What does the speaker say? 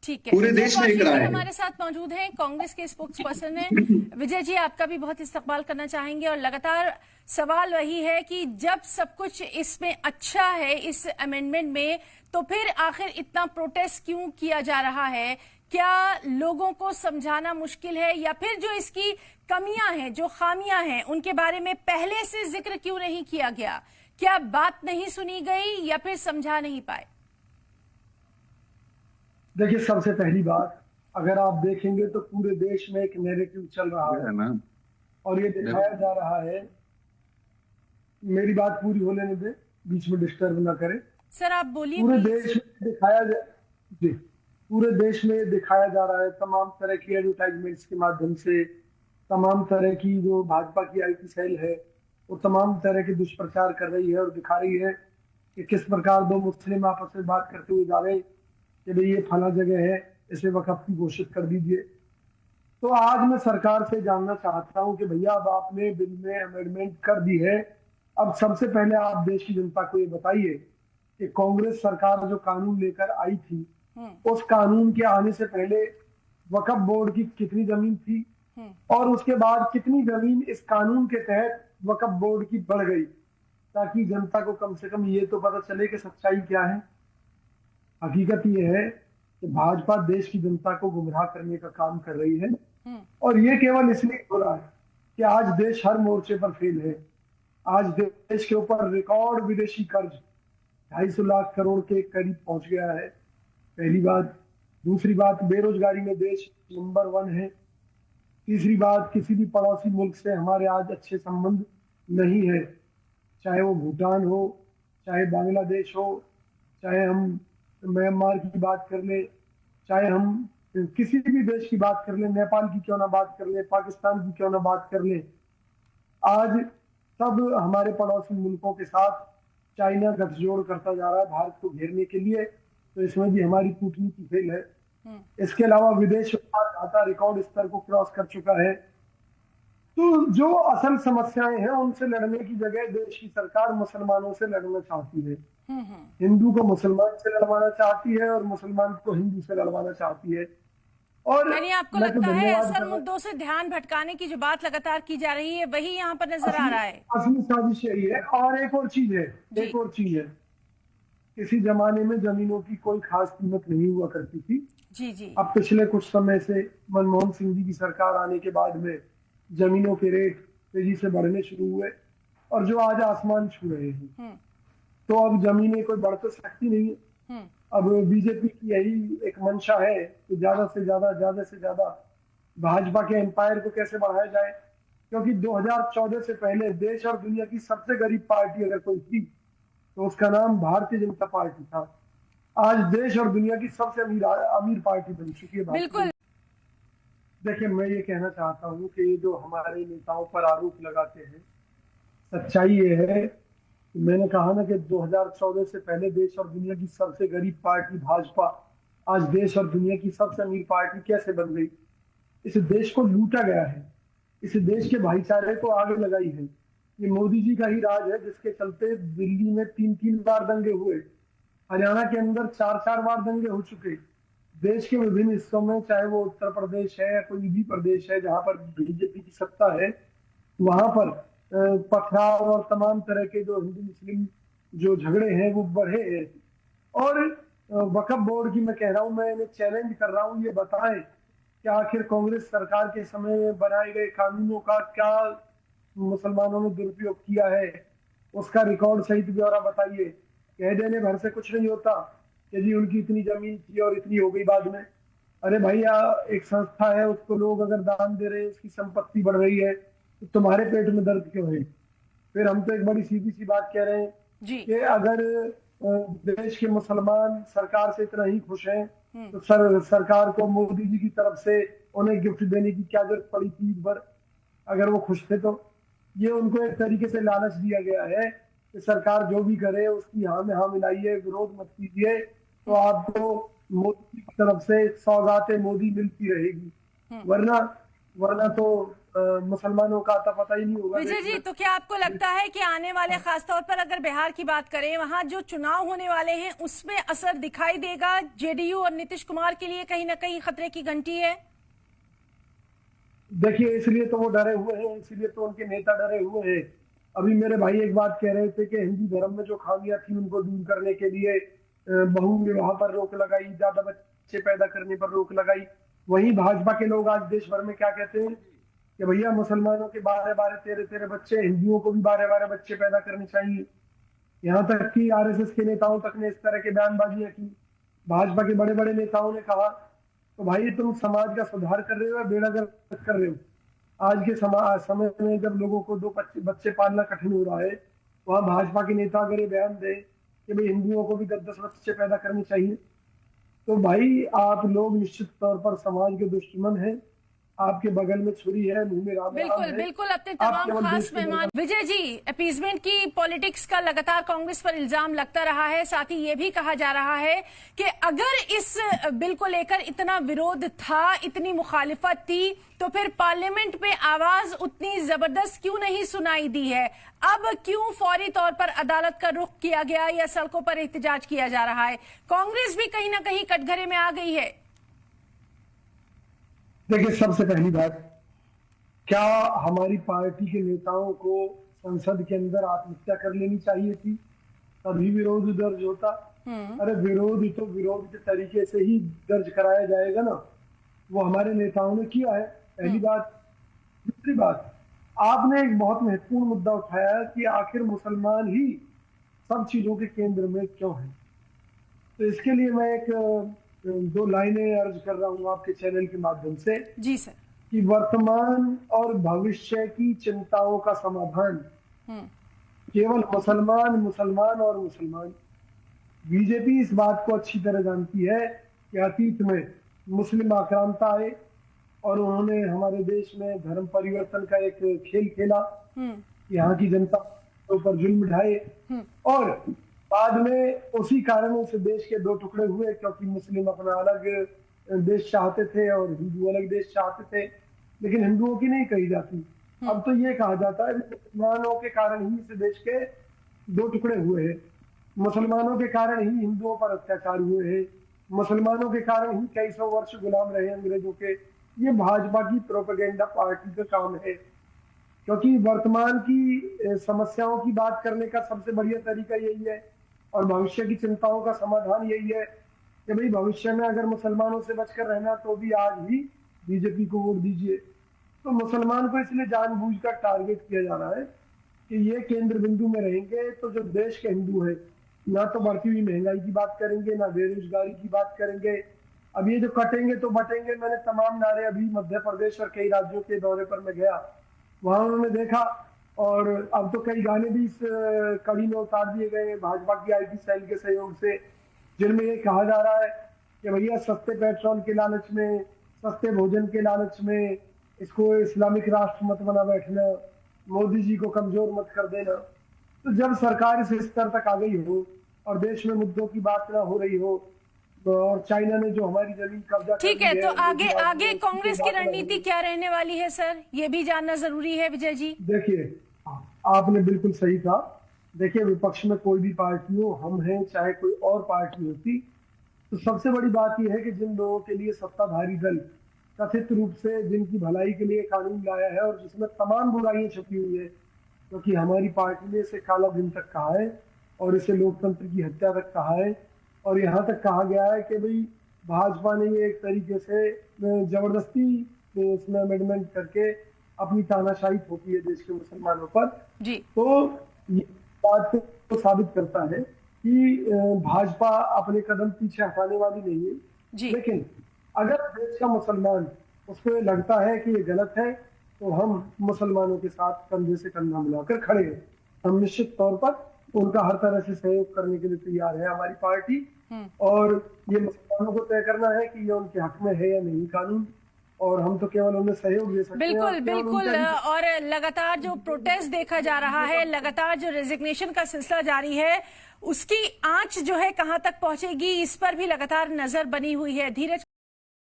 ठीक है, पूरे देश में एक राय है। हमारे साथ मौजूद हैं, कांग्रेस के स्पोक्स पर्सन हैं विजय जी, आपका भी बहुत इस्तकबाल करना चाहेंगे। और लगातार सवाल वही है कि जब सब कुछ इसमें अच्छा है इस अमेंडमेंट में, तो फिर आखिर इतना प्रोटेस्ट क्यों किया जा रहा है? क्या लोगों को समझाना मुश्किल है, या फिर जो इसकी कमियां हैं, जो खामियां हैं, उनके बारे में पहले से जिक्र क्यों नहीं किया गया? क्या बात नहीं सुनी गई, या फिर समझा नहीं पाए? देखिए, सबसे पहली बात, अगर आप देखेंगे तो पूरे देश में एक नैरेटिव चल रहा है और ये दिखाया जा रहा है। मेरी बात पूरी होने नहीं दे, बीच में डिस्टर्ब ना करें सर, आप बोलिए। पूरे देश में दिखाया जा रहा है तमाम तरह की एडवर्टाइजमेंट्स के माध्यम से, तमाम तरह की जो भाजपा की आईटी सेल है वो तमाम तरह के दुष्प्रचार कर रही है और दिखा रही है कि किस प्रकार दो मुस्लिम आपस में बात करते हुए जा रहे हैं कि भाई ये फला जगह है, इसे वक्फ की घोषित कर दीजिए। तो आज मैं सरकार से जानना चाहता हूं कि भैया अब आपने बिल में अमेंडमेंट कर दी है, अब सबसे पहले आप देश की जनता को ये बताइए कि कांग्रेस सरकार जो कानून लेकर आई थी, उस कानून के आने से पहले वक्फ बोर्ड की कितनी जमीन थी और उसके बाद कितनी जमीन इस कानून के तहत वक्फ बोर्ड की बढ़ गई, ताकि जनता को कम से कम ये तो पता चले कि सच्चाई क्या है। हकीकत ये है कि भाजपा देश की जनता को गुमराह करने का काम कर रही है और ये केवल इसलिए हो रहा है कि आज देश हर मोर्चे पर फेल है। आज देश के ऊपर रिकॉर्ड विदेशी कर्ज 250 लाख करोड़ के करीब पहुंच गया है, पहली बात। दूसरी बात, बेरोजगारी में देश नंबर 1 है। तीसरी बात, किसी भी पड़ोसी मुल्क से हमारे आज अच्छे संबंध नहीं है, चाहे वो भूटान हो, चाहे बांग्लादेश हो, चाहे हम म्यांमार की बात कर ले, चाहे हम किसी भी देश की बात कर ले, नेपाल की क्यों ना बात कर ले, पाकिस्तान की क्यों ना बात कर ले, आज सब हमारे पड़ोसी मुल्कों के साथ चाइना गठजोड़ करता जा रहा है भारत को घेरने के लिए। तो इसमें भी हमारी कूटनीति फेल है। इसके अलावा विदेश घाटा रिकॉर्ड स्तर को क्रॉस कर चुका है। तो जो असल समस्याएं हैं उनसे लड़ने की जगह देश की सरकार मुसलमानों से लड़ना चाहती है, हिंदू को मुसलमान से लड़वाना चाहती है और मुसलमान को हिंदू से लड़वाना चाहती है। और यानी आपको लगता है असल मुद्दों से ध्यान भटकाने की जो बात लगातार की जा रही है वही यहाँ पर नजर आ रहा है। असली साजिश यही है। और एक और चीज है, किसी जमाने में जमीनों की कोई खास कीमत नहीं हुआ करती थी। जी। अब पिछले कुछ समय से मनमोहन सिंह जी की सरकार आने के बाद में जमीनों के रेट तेजी से बढ़ने शुरू हुए और जो आज आसमान छू रहे हैं। तो अब जमीनें कोई बढ़ तो सकती नहीं है। अब बीजेपी की यही एक मंशा है कि ज्यादा से ज्यादा भाजपा के एम्पायर को कैसे बढ़ाया जाए, क्योंकि 2014 से पहले देश और दुनिया की सबसे गरीब पार्टी अगर कोई थी तो उसका नाम भारतीय जनता पार्टी था। आज देश और दुनिया की सबसे अमीर पार्टी बन चुकी है। बिल्कुल। देखिए, मैं ये कहना चाहता हूँ कि ये जो हमारे नेताओं पर आरोप लगाते हैं, सच्चाई ये है, मैंने कहा ना कि 2014 से पहले देश और दुनिया की सबसे गरीब पार्टी भाजपा आज देश और दुनिया की सबसे अमीर पार्टी कैसे बन गई। इस देश को लूटा गया है, इस देश के भाईचारे को आगे लगाई है। ये मोदी जी का ही राज है जिसके चलते दिल्ली में 3 बार दंगे हुए, हरियाणा के अंदर 4 बार दंगे हो चुके। देश के विभिन्न हिस्सों में, चाहे वो उत्तर प्रदेश है या कोई भी प्रदेश है जहां पर बीजेपी की सत्ता है, वहां पर पथराव और तमाम तरह के जो हिंदू मुस्लिम जो झगड़े हैं वो बढ़े हैं। और वक्फ बोर्ड की मैं कह रहा हूं, मैं इन्हें चैलेंज कर रहा हूं, ये बताएं कि आखिर कांग्रेस सरकार के समय में बनाए गए कानूनों का क्या मुसलमानों ने दुरुपयोग किया है, उसका रिकॉर्ड सहित ब्यौरा बताइए। कह देने भर से कुछ नहीं होता कि जी उनकी इतनी जमीन थी और इतनी हो गई बाद में। अरे भैया, एक संस्था है, उसको लोग अगर दान दे रहे हैं, उसकी संपत्ति बढ़ रही है, तो तुम्हारे पेट में दर्द क्यों है? फिर हम तो एक बड़ी सीधी सी बात कह रहे हैं कि अगर देश के मुसलमान सरकार से इतना ही खुश हैं तो सरकार को मोदी जी की तरफ से उन्हें गिफ्ट देने की क्या जरूरत पड़ी थी ईद पर, अगर वो खुश थे तो। ये उनको एक तरीके से लालच दिया गया है कि सरकार जो भी करे उसकी हाँ में हाँ मिलाइए, विरोध मत कीजिए, तो आपको मोदी की तरफ से सौगाते मोदी मिलती रहेगी। वरना तो मुसलमानों का आता पता ही नहीं होगा। विजय जी, तो क्या आपको लगता है कि आने वाले, खासतौर पर अगर बिहार की बात करें, वहां जो चुनाव होने वाले हैं उसमें असर दिखाई देगा? जेडीयू और नीतीश कुमार के लिए कहीं ना कहीं खतरे की घंटी है। देखिए, इसलिए तो वो डरे हुए हैं, इसीलिए तो उनके नेता डरे हुए हैं। अभी मेरे भाई एक बात कह रहे थे कि हिंदू धर्म में जो खामियां थी उनको दूर करने के लिए बहु विवाह पर रोक लगाई, ज्यादा बच्चे पैदा करने पर रोक लगाई। वहीं भाजपा के लोग आज देश भर में क्या कहते हैं कि भैया मुसलमानों के 12-12, 13-13 बच्चे, हिंदुओं को भी 12-12 बच्चे पैदा करने चाहिए। यहाँ तक कि आरएसएस के नेताओं तक ने इस तरह के बयानबाजियां की। भाजपा के बड़े बड़े नेताओं ने कहा, तो भाई तुम समाज का सुधार कर रहे हो या बेड़ा गर्क कर रहे हो? आज के समय में जब लोगों को 2 बच्चे पालना कठिन हो रहा है, वहां भाजपा के नेता अगर ये बयान दे कि भाई हिंदुओं को भी 10-10 बच्चे पैदा करने चाहिए, तो भाई आप लोग निश्चित तौर पर समाज के दुश्मन हैं। आपके बगल में छुरी है, मुंह में राम बिल्कुल है। बिल्कुल। अपने तमाम खास मेहमान विजय जी, अपीजमेंट की पॉलिटिक्स का लगातार कांग्रेस पर इल्जाम लगता रहा है। साथ ही ये भी कहा जा रहा है कि अगर इस बिल को लेकर इतना विरोध था, इतनी मुखालिफत थी, तो फिर पार्लियामेंट में आवाज उतनी जबरदस्त क्यों नहीं सुनाई दी है? अब क्यों फौरी तौर पर अदालत का रुख किया गया या सड़कों पर एहतजाज किया जा रहा है? कांग्रेस भी कहीं ना कहीं कटघरे में आ गई है। देखिए, सबसे पहली बात, क्या हमारी पार्टी के नेताओं को संसद के अंदर आत्महत्या कर लेनी चाहिए थी? तभी विरोध दर्ज होता। अरे विरोध तो विरोध के तरीके से ही दर्ज कराया जाएगा ना। वो हमारे नेताओं ने किया है, पहली बात। दूसरी बात, आपने एक बहुत महत्वपूर्ण मुद्दा उठाया कि आखिर मुसलमान ही सब चीजों के केंद्र में क्यों है। तो इसके लिए मैं एक 2 लाइनें अर्ज कर रहा हूं आपके चैनल के माध्यम से। जी सर। कि वर्तमान और भविष्य की चिंताओं का समाधान केवल मुसलमान और मुसलमान। बीजेपी इस बात को अच्छी तरह जानती है कि अतीत में मुस्लिम आक्रांता आए और उन्होंने हमारे देश में धर्म परिवर्तन का एक खेल खेला, यहाँ की जनता के ऊपर जुल्म ढाए, और बाद में उसी कारण उस देश के 2 टुकड़े हुए, क्योंकि मुस्लिम अपना अलग देश चाहते थे और हिंदू अलग देश चाहते थे। लेकिन हिंदुओं की नहीं कही जाती, अब तो ये कहा जाता है मुसलमानों के कारण ही इस देश के 2 टुकड़े हुए हैं, मुसलमानों के कारण ही हिंदुओं पर अत्याचार हुए हैं, मुसलमानों के कारण ही कई सौ वर्ष गुलाम रहे अंग्रेजों के। ये भाजपा की प्रोपेगेंडा पार्टी का काम है, क्योंकि वर्तमान की समस्याओं की बात करने का सबसे बढ़िया तरीका यही है और भविष्य की चिंताओं का समाधान यही है कि भाई भविष्य में अगर मुसलमानों से बचकर रहना तो भी आज ही बीजेपी को वोट दीजिए। तो मुसलमान को इसलिए जानबूझकर टारगेट किया जा रहा है कि ये केंद्र बिंदु में रहेंगे तो जो देश के हिंदू है ना तो बढ़ती हुई महंगाई की बात करेंगे, ना बेरोजगारी की बात करेंगे। अब ये जो कटेंगे तो बटेंगे, मैंने तमाम नारे अभी मध्य प्रदेश और कई राज्यों के दौरे पर मैं गया, वहां उन्होंने देखा, और अब तो कई गाने भी इस कड़ी में उतार दिए गए हैं भाजपा की आईटी सेल के सहयोग से, जिनमें ये कहा जा रहा है कि भैया सस्ते पेट्रोल के लालच में, सस्ते भोजन के लालच में इसको इस्लामिक राष्ट्र मत बना बैठना, मोदी जी को कमजोर मत कर देना। तो जब सरकार इस स्तर तक आ गई हो और देश में मुद्दों की बात ना हो रही हो, और चाइना ने जो हमारी जमीन कब्जा ठीक है, तो आगे कांग्रेस की रणनीति क्या रहने वाली है सर, ये भी जानना जरूरी है विजय जी। देखिए, आपने बिल्कुल सही कहा। देखिए, विपक्ष में कोई भी पार्टी हो, हम हैं चाहे कोई और पार्टी होती, तो सबसे बड़ी बात यह है कि जिन लोगों के लिए सत्ताधारी दल कथित रूप से जिनकी भलाई के लिए कानून लाया है और जिसमें तमाम बुराइयां छुपी हुई है, क्योंकि हमारी पार्टी ने इसे काला दिन तक कहा है और इसे लोकतंत्र की हत्या तक कहा है, और यहाँ तक कहा गया है कि भाई भाजपा ने ये एक तरीके से जबरदस्ती इसमें अमेंडमेंट करके अपनी तानाशाही थोपी है देश के मुसलमानों पर जी। तो ये बात तो साबित करता है कि भाजपा अपने कदम पीछे हटाने वाली नहीं है जी। लेकिन अगर देश का मुसलमान उसको लगता है कि ये गलत है, तो हम मुसलमानों के साथ कंधे से कंधा मिलाकर खड़े हैं। हम निश्चित तौर पर उनका हर तरह से सहयोग करने के लिए तैयार है हमारी पार्टी, और ये मुसलमानों को तय करना है कि ये उनके हक में है या नहीं कानून, और हम तो केवल उन्हें सहयोग दे सकते हैं। बिल्कुल बिल्कुल। और लगातार जो प्रोटेस्ट देखा जा रहा है, लगातार जो रेजिग्नेशन का सिलसिला जारी है, उसकी आंच जो है कहां तक पहुंचेगी, इस पर भी लगातार नजर बनी हुई है। धीरज